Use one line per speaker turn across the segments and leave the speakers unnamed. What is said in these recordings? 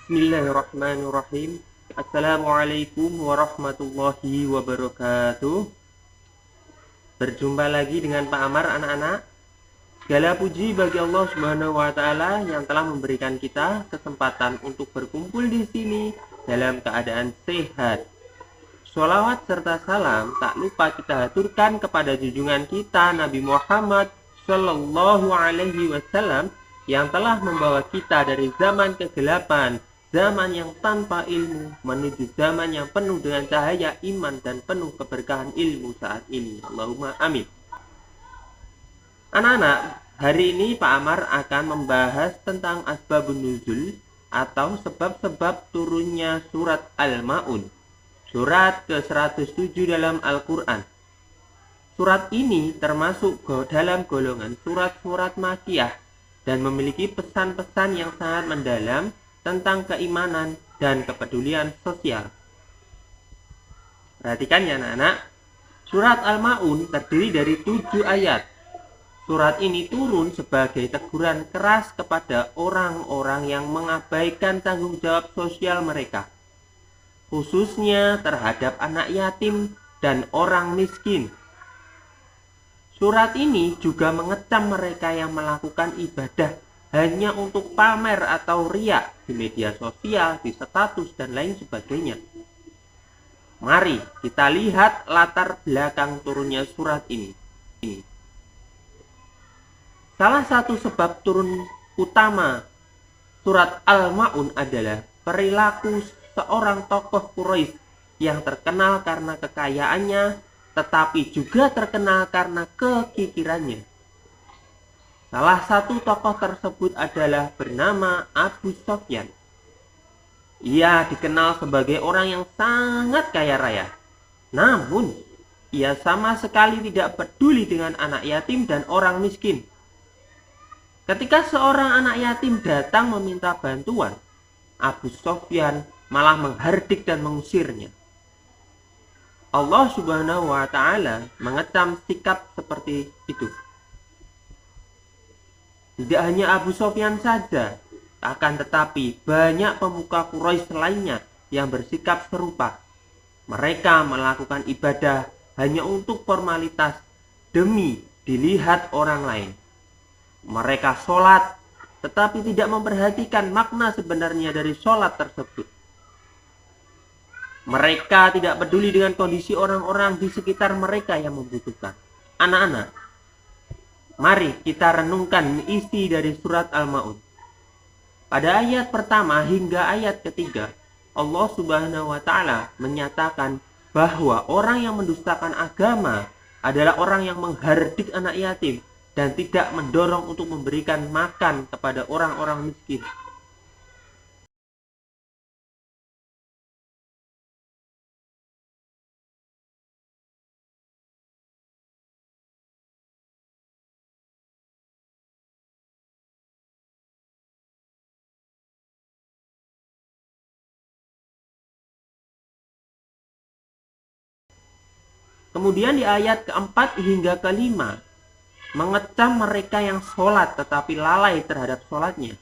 Bismillahirrahmanirrahim. Assalamualaikum warahmatullahi wabarakatuh. Berjumpa lagi dengan Pak Amar, anak-anak. Segala puji bagi Allah Subhanahu wa Ta'ala yang telah memberikan kita kesempatan untuk berkumpul di sini dalam keadaan sehat. Sholawat serta salam tak lupa kita haturkan kepada junjungan kita Nabi Muhammad Sallallahu Alaihi Wasallam yang telah membawa kita dari zaman kegelapan, zaman yang tanpa ilmu, menuju zaman yang penuh dengan cahaya iman dan penuh keberkahan ilmu saat ini. Allahumma amin. Anak-anak, hari ini Pak Amar akan membahas tentang asbabun nuzul atau sebab-sebab turunnya surat Al-Ma'un, surat ke-107 dalam Al-Quran. Surat ini termasuk dalam golongan surat-surat Makkiyah dan memiliki pesan-pesan yang sangat mendalam tentang keimanan dan kepedulian sosial. Perhatikan ya anak-anak, surat Al-Ma'un terdiri dari 7 ayat. Surat ini turun sebagai teguran keras kepada orang-orang yang mengabaikan tanggung jawab sosial mereka, khususnya terhadap anak yatim dan orang miskin. Surat ini juga mengecam mereka yang melakukan ibadah hanya untuk pamer atau riak di media sosial, di status, dan lain sebagainya. Mari kita lihat latar belakang turunnya surat ini. Salah satu sebab turun utama surat Al-Ma'un adalah perilaku seorang tokoh Quraisy yang terkenal karena kekayaannya, tetapi juga terkenal karena kekikirannya. Salah satu tokoh tersebut adalah bernama Abu Sofyan. Ia dikenal sebagai orang yang sangat kaya raya. Namun, ia sama sekali tidak peduli dengan anak yatim dan orang miskin. Ketika seorang anak yatim datang meminta bantuan, Abu Sofyan malah menghardik dan mengusirnya. Allah Subhanahu wa Ta'ala mengecam sikap seperti itu. Tidak hanya Abu Sofyan saja, akan tetapi banyak pemuka Quraisy lainnya yang bersikap serupa. Mereka melakukan ibadah hanya untuk formalitas demi dilihat orang lain. Mereka sholat tetapi tidak memperhatikan makna sebenarnya dari sholat tersebut. Mereka tidak peduli dengan kondisi orang-orang di sekitar mereka yang membutuhkan. Anak-anak, mari kita renungkan isi dari surat Al-Ma'un. Pada ayat pertama hingga ayat ketiga, Allah Subhanahu wa Ta'ala menyatakan bahwa orang yang mendustakan agama adalah orang yang menghardik anak yatim dan tidak mendorong untuk memberikan makan kepada orang-orang miskin. Kemudian di ayat keempat hingga kelima, mengecam mereka yang sholat tetapi lalai terhadap sholatnya.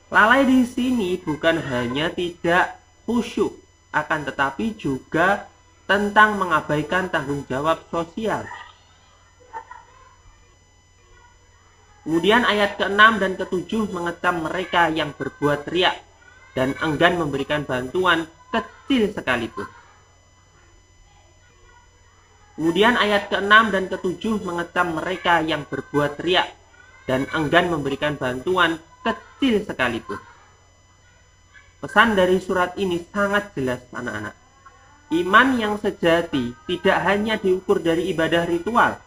Lalai di sini bukan hanya tidak khusyuk, akan tetapi juga tentang mengabaikan tanggung jawab sosial. Kemudian ayat ke-6 dan ke-7 mengecam mereka yang berbuat riak dan enggan memberikan bantuan kecil sekalipun. Kemudian ayat ke-6 dan ke-7 mengecam mereka yang berbuat riak dan enggan memberikan bantuan kecil sekalipun. Pesan dari surat ini sangat jelas anak-anak. Iman yang sejati tidak hanya diukur dari ibadah ritual,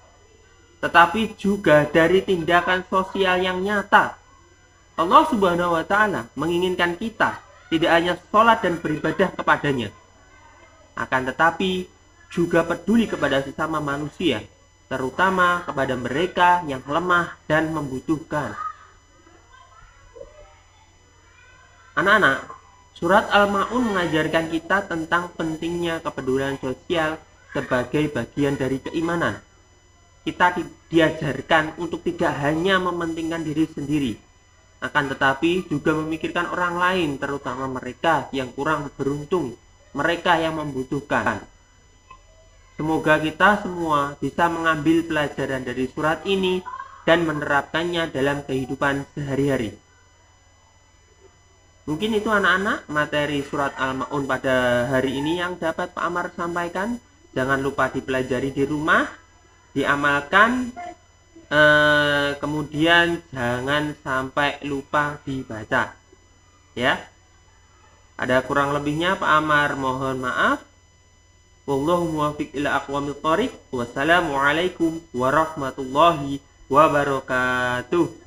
tetapi juga dari tindakan sosial yang nyata. Allah Subhanahu wa Ta'ala menginginkan kita tidak hanya sholat dan beribadah kepadanya, akan tetapi juga peduli kepada sesama manusia, terutama kepada mereka yang lemah dan membutuhkan. Anak-anak, surat Al-Ma'un mengajarkan kita tentang pentingnya kepedulian sosial sebagai bagian dari keimanan. Kita diajarkan untuk tidak hanya mementingkan diri sendiri, akan tetapi juga memikirkan orang lain, terutama mereka yang kurang beruntung, mereka yang membutuhkan. Semoga kita semua bisa mengambil pelajaran dari surat ini dan menerapkannya dalam kehidupan sehari-hari. Mungkin itu anak-anak materi surat Al-Ma'un pada hari ini yang dapat Pak Amar sampaikan. Jangan lupa dipelajari di rumah, diamalkan, kemudian jangan sampai lupa dibaca. Ya. Ada kurang lebihnya Pak Amar mohon maaf. Wallahu muwaffiq ila aqwamit thoriq. Wassalamualaikum warahmatullahi wabarakatuh.